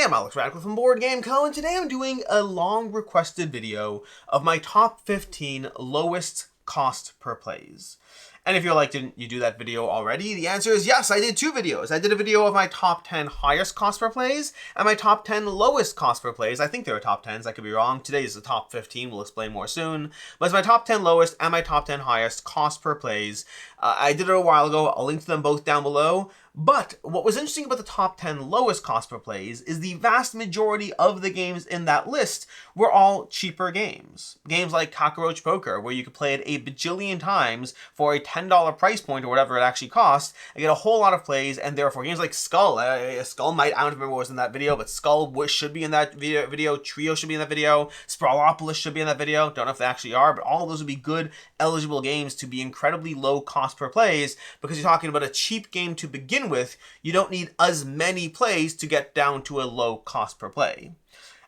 I'm Alex Radcliffe from Board Game Co, and today I'm doing a long requested video of my top 15 lowest cost per plays. And if you're like, didn't you do that video already? The answer is yes, I did two videos. I did a video of my top 10 highest cost per plays and my top 10 lowest cost per plays. I think they were top 10s, I could be wrong. Today is the top 15, we'll explain more soon. But it's my top 10 lowest and my top 10 highest cost per plays. I did it a while ago, I'll link to them both down below. But what was interesting about the top 10 lowest cost per plays is the vast majority of the games in that list were all cheaper games. Games like Cockroach Poker, where you could play it a bajillion times for a $10 price point or whatever it actually costs, and get a whole lot of plays, and therefore games like Skull, Skull might, I don't remember what was in that video, but Skull should be in that video, Trio should be in that video, Sprawlopolis should be in that video, don't know if they actually are, but all of those would be good, eligible games to be incredibly low cost per plays, because you're talking about a cheap game to begin with. You don't need as many plays to get down to a low cost per play.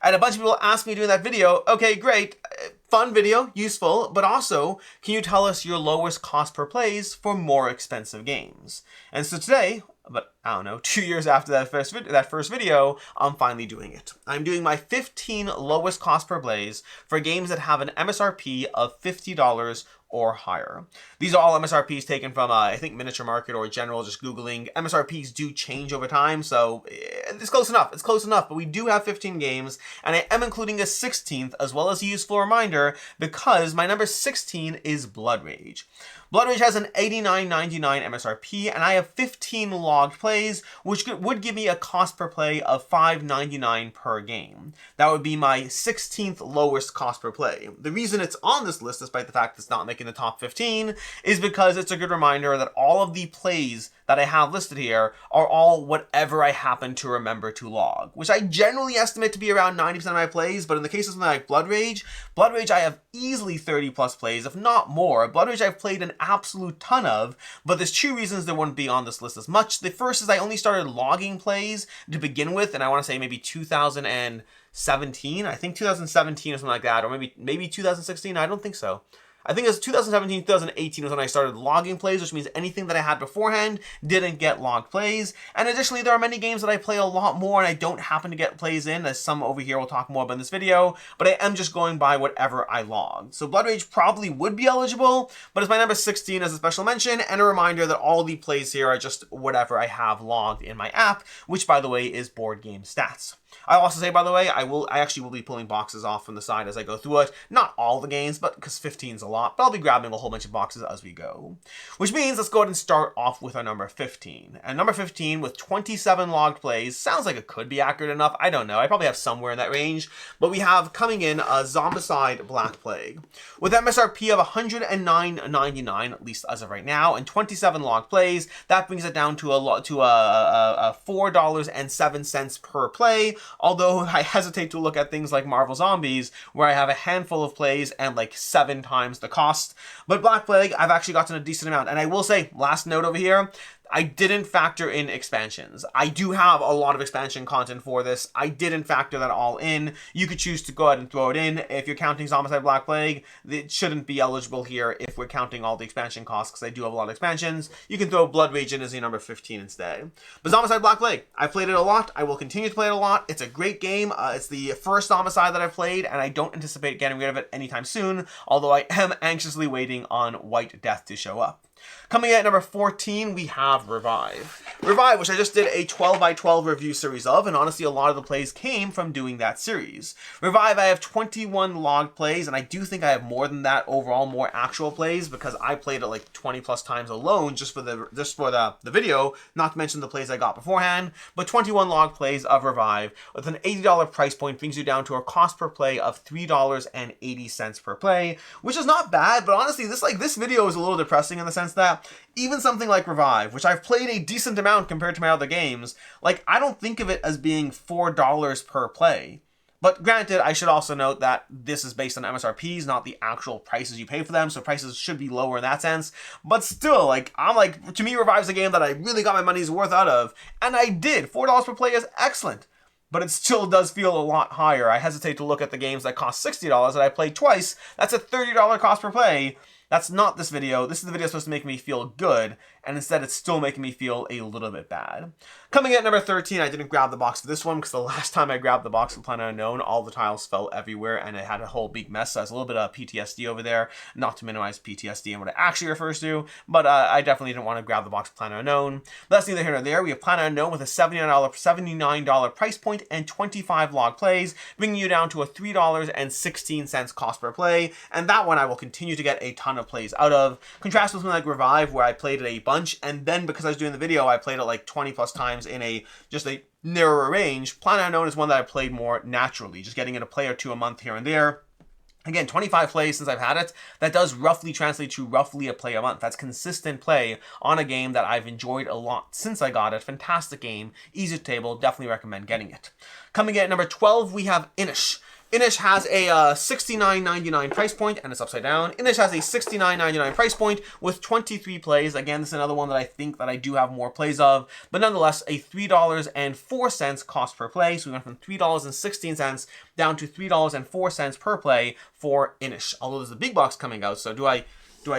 And a bunch of people asked me during that video, okay, great, fun video, useful, but also, can you tell us your lowest cost per plays for more expensive games? And so today, but I don't know, 2 years after that first video, I'm finally doing it. I'm doing my 15 lowest cost per plays for games that have an MSRP of $50 or higher. These are all MSRPs taken from, I think, Miniature Market or General, just Googling. MSRPs do change over time, so it's close enough. It's close enough, but we do have 15 games, and I am including a 16th as well as a useful reminder because my number 16 is Blood Rage. Blood Rage has an $89.99 MSRP, and I have 15 logged plays, which would give me a cost per play of $5.99 per game. That would be my 16th lowest cost per play. The reason it's on this list, despite the fact it's not making the top 15, is because it's a good reminder that all of the plays that I have listed here are all whatever I happen to remember to log, which I generally estimate to be around 90% of my plays, but in the case of something like Blood Rage I have easily 30 plus plays, if not more. Blood Rage I've played an absolute ton of, but there's two reasons they wouldn't be on this list as much. The first is I only started logging plays to begin with, and I want to say maybe 2017, I think 2017 or something like that, or maybe 2016, I don't think so. I think it was 2017, 2018 was when I started logging plays, which means anything that I had beforehand didn't get logged plays. And additionally, there are many games that I play a lot more and I don't happen to get plays in, as some over here we'll talk more about in this video, but I am just going by whatever I logged. So Blood Rage probably would be eligible, but it's my number 16 as a special mention, and a reminder that all the plays here are just whatever I have logged in my app, which by the way is Board Game Stats. I'll also say, by the way, I actually will be pulling boxes off from the side as I go through it. Not all the games, but because 15 is a lot, but I'll be grabbing a whole bunch of boxes as we go. Which means let's go ahead and start off with our number 15. And number 15 with 27 logged plays, sounds like it could be accurate enough. I don't know. I probably have somewhere in that range. But we have coming in a Zombicide Black Plague. With MSRP of $109.99, at least as of right now, and 27 logged plays, that brings it down to $4.07 per play. Although I hesitate to look at things like Marvel Zombies, where I have a handful of plays and like 7 times the cost. But Black Plague, I've actually gotten a decent amount. And I will say, last note over here, I didn't factor in expansions. I do have a lot of expansion content for this. I didn't factor that all in. You could choose to go ahead and throw it in. If you're counting Zombicide Black Plague, it shouldn't be eligible here if we're counting all the expansion costs, because I do have a lot of expansions. You can throw Blood Rage in as your number 15 instead. But Zombicide Black Plague, I've played it a lot. I will continue to play it a lot. It's a great game. It's the first Zombicide that I've played, and I don't anticipate getting rid of it anytime soon, although I am anxiously waiting on White Death to show up. Coming in at number 14, we have Revive. Revive, which I just did a 12x12 review series of, and honestly, a lot of the plays came from doing that series. Revive, I have 21 logged plays, and I do think I have more than that overall, more actual plays, because I played it like 20 plus times alone just for the video, not to mention the plays I got beforehand. But 21 logged plays of Revive with an $80 price point brings you down to a cost per play of $3.80 per play, which is not bad. But honestly, this video is a little depressing in the sense that even something like Revive, which I've played a decent amount compared to my other games, like, I don't think of it as being $4 per play. But granted, I should also note that this is based on MSRPs, not the actual prices you pay for them, so prices should be lower in that sense. But still, to me, Revive's a game that I really got my money's worth out of, and I did. $4 per play is excellent. But it still does feel a lot higher. I hesitate to look at the games that cost $60 that I played twice. That's a $30 cost per play. That's not this video. This is the video supposed to make me feel good. and instead it's still making me feel a little bit bad. Coming in at number 13, I didn't grab the box for this one because the last time I grabbed the box for Planet Unknown, all the tiles fell everywhere and it had a whole big mess. So there's a little bit of PTSD over there, not to minimize PTSD and what it actually refers to, but I definitely didn't want to grab the box for Planet Unknown. But that's neither here nor there. We have Planet Unknown with a $79 price point and 25 log plays, bringing you down to a $3.16 cost per play, and that one I will continue to get a ton of plays out of. Contrast with something like Revive, where I played it a bunch, and then because I was doing the video, I played it like 20 plus times in just a narrower range. Planet Unknown is one that I played more naturally, just getting in a play or two a month here and there. Again, 25 plays since I've had it, that does roughly translate to roughly a play a month. That's consistent play on a game that I've enjoyed a lot since I got it. Fantastic game, easy to table, definitely recommend getting it. Coming in at number 12, we have Inish. Inish has a $69.99 price point, and it's upside down. Inish has a $69.99 price point with 23 plays. Again, this is another one that I think that I do have more plays of, but nonetheless, a $3.04 cost per play. So we went from $3.16 down to $3.04 per play for Inish. Although there's a big box coming out, so do I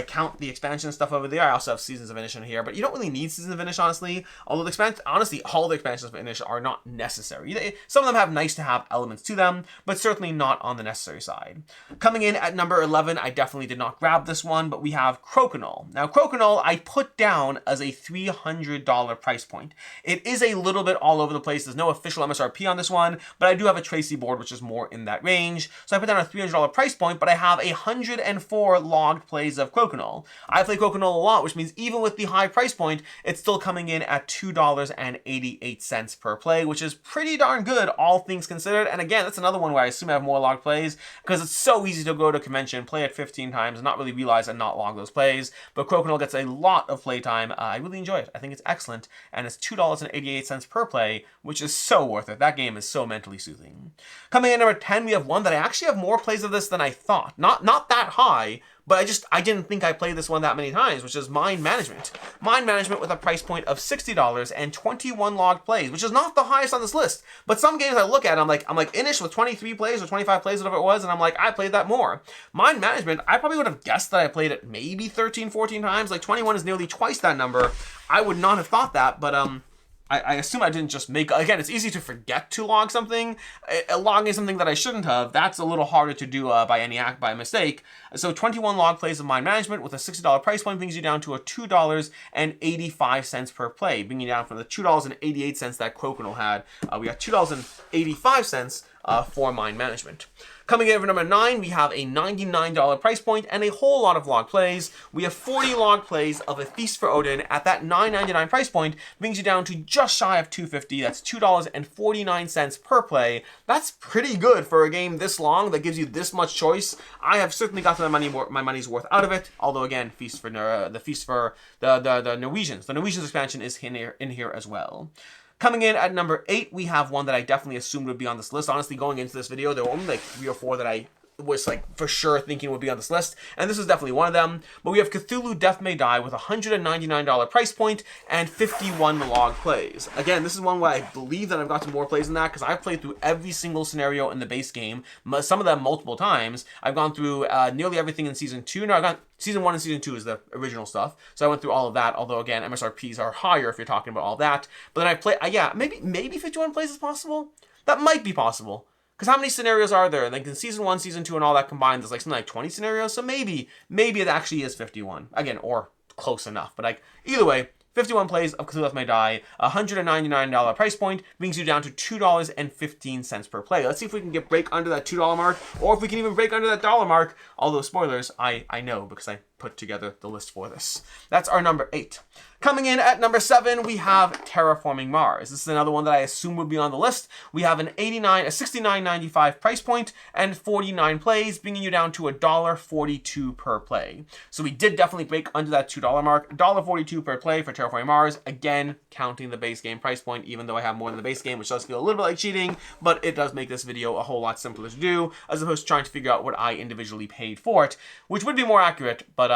count the expansion stuff over there? I also have Seasons of Inish in here, but you don't really need Seasons of Inish, honestly. Although honestly, all the expansions of Inish are not necessary. Some of them have nice to have elements to them, but certainly not on the necessary side. Coming in at number 11, I definitely did not grab this one, but we have Crokinole. Now, Crokinole I put down as a $300 price point. It is a little bit all over the place. There's no official MSRP on this one, but I do have a Tracy board, which is more in that range. So I put down a $300 price point, but I have 104 logged plays of Crokinole. I play Crokinole a lot, which means even with the high price point, it's still coming in at $2.88 per play, which is pretty darn good, all things considered. And again, that's another one where I assume I have more logged plays, because it's so easy to go to a convention, play it 15 times, and not really realize and not log those plays. But Crokinole gets a lot of playtime. I really enjoy it. I think it's excellent, and it's $2.88 per play, which is so worth it. That game is so mentally soothing. Coming in at number 10, we have one that I actually have more plays of this than I thought. Not that high, but I didn't think I played this one that many times, which is Mind Management. Mind Management with a price point of $60 and 21 logged plays, which is not the highest on this list. But some games I look at, I'm like Inish with 23 plays or 25 plays, whatever it was, and I'm like, I played that more. Mind Management, I probably would have guessed that I played it maybe 13, 14 times. Like 21 is nearly twice that number. I would not have thought that, but I assume I didn't just make... Again, it's easy to forget to log something. Logging something that I shouldn't have, that's a little harder to do by mistake. So 21 log plays of Mind Management with a $60 price point brings you down to a $2.85 per play, bringing you down from the $2.88 that Crokinole had. We got $2.85 for Mind Management. Coming in for number 9, we have a $99 price point and a whole lot of log plays. We have 40 log plays of a Feast for Odin at that $9.99 price point, brings you down to just shy of $2.50. That's $2.49 per play. That's pretty good for a game this long that gives you this much choice. I have certainly got my money's worth out of it. Although again, the Feast for the Norwegians. The Norwegians expansion is in here as well. Coming in at number 8, we have one that I definitely assumed would be on this list. Honestly, going into this video, there were only like 3 or 4 that I was like for sure thinking would be on this list, and this is definitely one of them. But we have Cthulhu Death May Die with a $199 price point and 51 log plays. Again, this is one where I believe that I've gotten more plays than that, because I've played through every single scenario in the base game, some of them multiple times. I've gone through nearly everything in Season 2. No, I've got Season 1 and Season 2 is the original stuff, so I went through all of that, although again, MSRPs are higher if you're talking about all that. But then I play, yeah, maybe 51 plays is possible? That might be possible. Because how many scenarios are there? Like in Season 1, Season 2, and all that combined, there's like something like 20 scenarios. So maybe it actually is 51. Again, or close enough. But like either way, 51 plays of Cthulhu Death May Die, $199 price point, brings you down to $2.15 per play. Let's see if we can break under that $2 mark, or if we can even break under that $1 mark. Although spoilers, I know because I put together the list for this. That's our number 8. Coming in at number 7, we have Terraforming Mars. This is another one that I assume would be on the list. We have a $69.95 price point and 49 plays, bringing you down to $1.42 per play. So we did definitely break under that $2 mark. $1.42 per play for Terraforming Mars. Again, counting the base game price point, even though I have more than the base game, which does feel a little bit like cheating, but it does make this video a whole lot simpler to do, as opposed to trying to figure out what I individually paid for it, which would be more accurate, but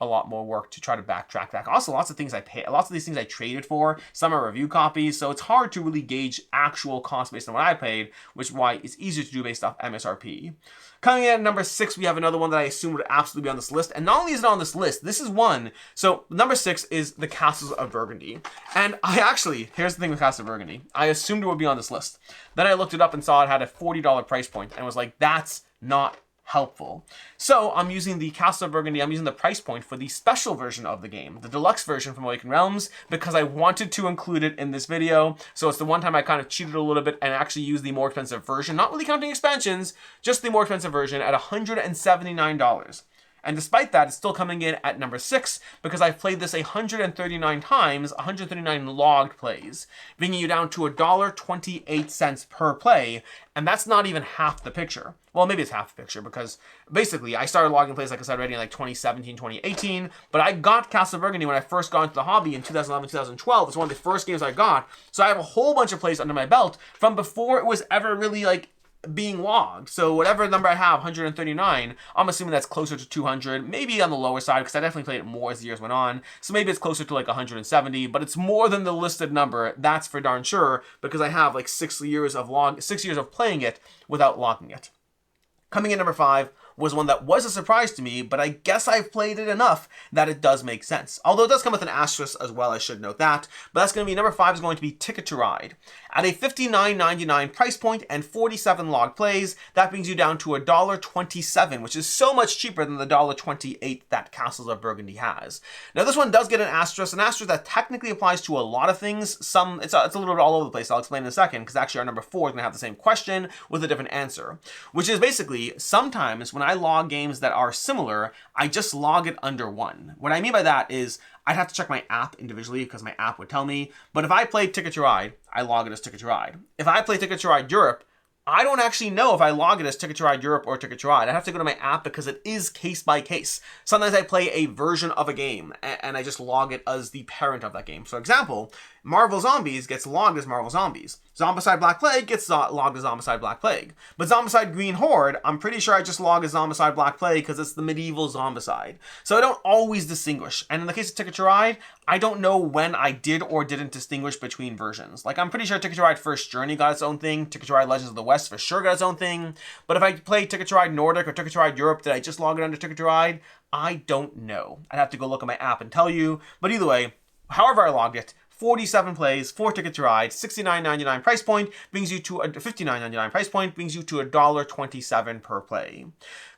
a lot more work to try to backtrack back. Also, lots of things I pay, lots of these things I traded for, some are review copies, so it's hard to really gauge actual cost based on what I paid, which is why it's easier to do based off MSRP. Coming in at number 6, we have another one that I assume would absolutely be on this list, and not only is it on this list, this is one. So number 6 is the Castles of Burgundy, and here's the thing with Castles of Burgundy, I assumed it would be on this list. Then I looked it up and saw it had a $40 price point, and was like, that's not helpful. So I'm using the Castles of Burgundy, I'm using the price point for the special version of the game, the deluxe version from Awakened Realms, because I wanted to include it in this video. So it's the one time I kind of cheated a little bit and actually used the more expensive version, not really counting expansions, just the more expensive version at $179. And despite that, it's still coming in at number 6 because I've played this 139 times, 139 logged plays, bringing you down to $1.28 per play, and that's not even half the picture. Well, maybe it's half the picture because basically I started logging plays, like I said already, in like 2017, 2018, but I got Castles of Burgundy when I first got into the hobby in 2011, 2012. It's one of the first games I got, so I have a whole bunch of plays under my belt from before it was ever really like being logged. So whatever number I have, 139, I'm assuming that's closer to 200, maybe on the lower side because I definitely played it more as the years went on. So maybe it's closer to like 170, but it's more than the listed number. That's for darn sure because I have like 6 years of playing it without logging it. Coming in number 5 was one that was a surprise to me, but I guess I've played it enough that it does make sense. Although it does come with an asterisk as well, I should note that. But that's going to be, number 5 is going to be Ticket to Ride. At a $59.99 price point and 47 log plays, that brings you down to $1.27, which is so much cheaper than the $1.28 that Castles of Burgundy has. Now this one does get an asterisk that technically applies to a lot of things. It's a little bit all over the place. I'll explain in a second, because actually our number 4 is going to have the same question with a different answer, which is basically sometimes when I log games that are similar, I just log it under 1. What I mean by that is I'd have to check my app individually because my app would tell me, but if I play Ticket to Ride, I log it as Ticket to Ride. If I play Ticket to Ride Europe, I don't actually know if I log it as Ticket to Ride Europe or Ticket to Ride. I have to go to my app because it is case by case. Sometimes I play a version of a game and I just log it as the parent of that game. For example, Marvel Zombies gets logged as Marvel Zombies. Zombicide Black Plague gets logged as Zombicide Black Plague. But Zombicide Green Horde, I'm pretty sure I just log as Zombicide Black Plague because it's the medieval Zombicide. So I don't always distinguish. And in the case of Ticket to Ride, I don't know when I did or didn't distinguish between versions. Like, I'm pretty sure Ticket to Ride First Journey got its own thing. Ticket to Ride Legends of the West for sure got its own thing. But if I play Ticket to Ride Nordic or Ticket to Ride Europe, did I just log it under Ticket to Ride? I don't know. I'd have to go look at my app and tell you. But either way, however I logged it, 47 plays, 4 Ticket to Ride, $69.99 price point, brings you to a $59.99 price point, brings you to $1.27 per play.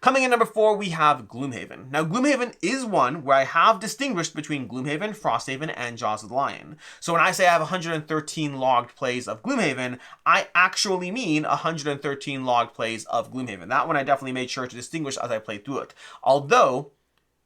Coming in number 4, we have Gloomhaven. Now, Gloomhaven is one where I have distinguished between Gloomhaven, Frosthaven, and Jaws of the Lion. So when I say I have 113 logged plays of Gloomhaven, I actually mean 113 logged plays of Gloomhaven. That one I definitely made sure to distinguish as I played through it. Although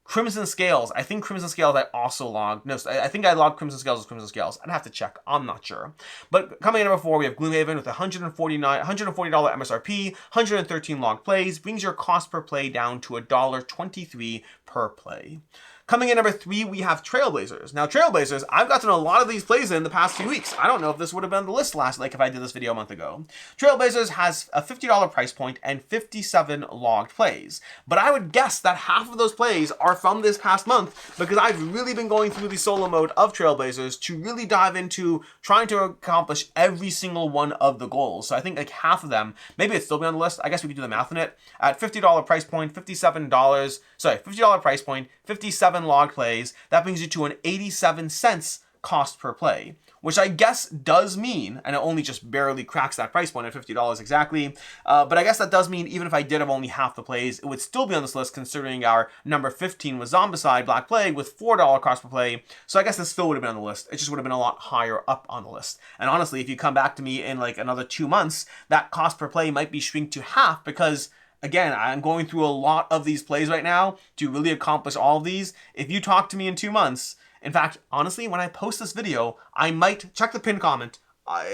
Crimson Scales, I think Crimson Scales I also logged. No, I think I logged Crimson Scales as Crimson Scales. I'd have to check. I'm not sure. But coming in number 4, we have Gloomhaven with $140 MSRP, 113 log plays, brings your cost per play down to $1.23 per play. Coming in number 3, we have Trailblazers. Now, Trailblazers, I've gotten a lot of these plays in the past few weeks. I don't know if this would have been on the list if I did this video a month ago. Trailblazers has a $50 price point and 57 logged plays. But I would guess that half of those plays are from this past month because I've really been going through the solo mode of Trailblazers to really dive into trying to accomplish every single one of the goals. So I think like half of them, maybe it's still be on the list. I guess we could do the math on it. At $50 price point, $50 price point, 57 log plays, that brings you to an 87 cents cost per play, which I guess does mean, and it only just barely cracks that price point at $50 exactly, but I guess that does mean even if I did have only half the plays, it would still be on this list considering our number 15 was Zombicide Black Plague with $4 cost per play, so I guess this still would have been on the list. It just would have been a lot higher up on the list. And honestly, if you come back to me in like another 2 months, that cost per play might be shrink to half because again, I'm going through a lot of these plays right now to really accomplish all of these. If you talk to me in 2 months, in fact, honestly, when I post this video, I might check the pinned comment.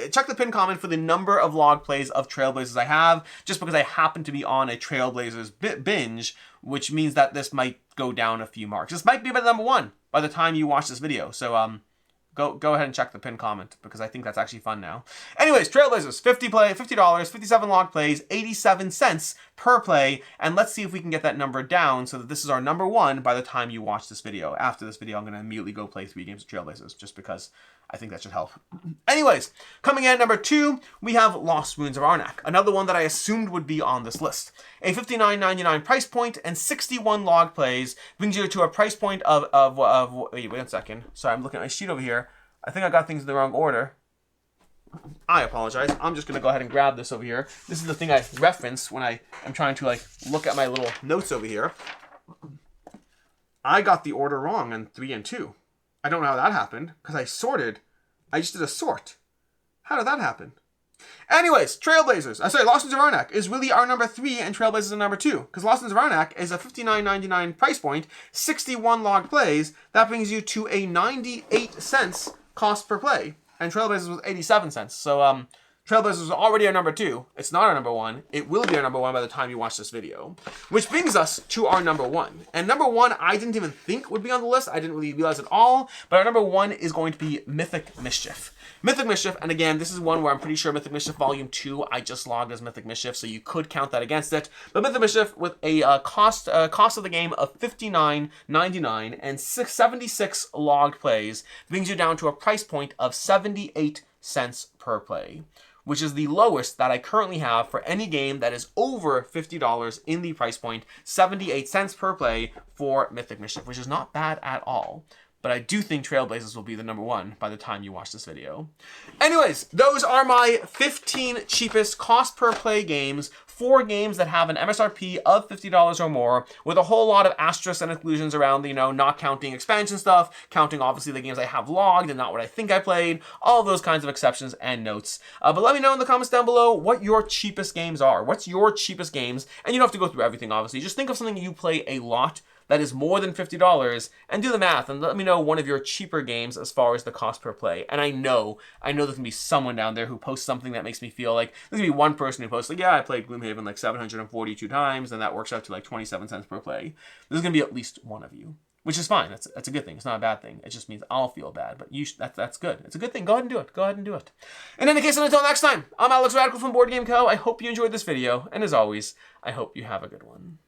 Check the pinned comment for the number of log plays of Trailblazers I have, just because I happen to be on a Trailblazers binge, which means that this might go down a few marks. This might be by number 1 by the time you watch this video. So, Go ahead and check the pinned comment because I think that's actually fun now. Anyways, Trailblazers, $50, 57 log plays, 87 cents per play, and let's see if we can get that number down so that this is our number one by the time you watch this video. After this video, I'm going to immediately go play 3 games of Trailblazers just because I think that should help. Anyways, coming in at number 2, we have Lost Ruins of Arnak, another one that I assumed would be on this list. A $59.99 price point and 61 log plays brings you to a price point of wait 1 second. Sorry, I'm looking at my sheet over here. I think I got things in the wrong order. I apologize. I'm just going to go ahead and grab this over here. This is the thing I reference when I am trying to like look at my little notes over here. I got the order wrong in 3 and 2. I don't know how that happened because I just did a sort. How did that happen? Anyways, Trailblazers. Lost Ruins of Arnak is really our number 3 and Trailblazers are number 2. Because Lost Ruins of Arnak is a $59.99 price point, 61 log plays. That brings you to a 98 cents cost per play. And Trailblazers was 87 cents. So, Trailblazers is already our number 2. It's not our number 1. It will be our number 1 by the time you watch this video. Which brings us to our number 1. And number 1, I didn't even think would be on the list. I didn't really realize at all. But our number 1 is going to be Mythic Mischief. Mythic Mischief, and again, this is one where I'm pretty sure Mythic Mischief Volume 2, I just logged as Mythic Mischief, so you could count that against it. But Mythic Mischief, with a cost of the game of $59.99 and 76 logged plays, brings you down to a price point of 78 cents per play, which is the lowest that I currently have for any game that is over $50 in the price point, 78 cents per play for Mythic Mischief, which is not bad at all. But I do think Trailblazers will be the number 1 by the time you watch this video. Anyways, those are my 15 cheapest cost per play games, 4 games that have an MSRP of $50 or more, with a whole lot of asterisks and inclusions around, not counting expansion stuff, counting obviously the games I have logged and not what I think I played, all those kinds of exceptions and notes. But let me know in the comments down below what your cheapest games are. What's your cheapest games? And you don't have to go through everything, obviously. Just think of something you play a lot that is more than $50 and do the math and let me know one of your cheaper games as far as the cost per play. And I know there's gonna be someone down there who posts something that makes me feel like there's gonna be one person who posts like, yeah, I played Gloomhaven like 742 times and that works out to like 27 cents per play. There's gonna be at least one of you, which is fine. That's a good thing. It's not a bad thing. It just means I'll feel bad, but that's good. It's a good thing. Go ahead and do it. Go ahead and do it. In any case, until next time, I'm Alex Radical from Board Game Co. I hope you enjoyed this video, and as always, I hope you have a good one.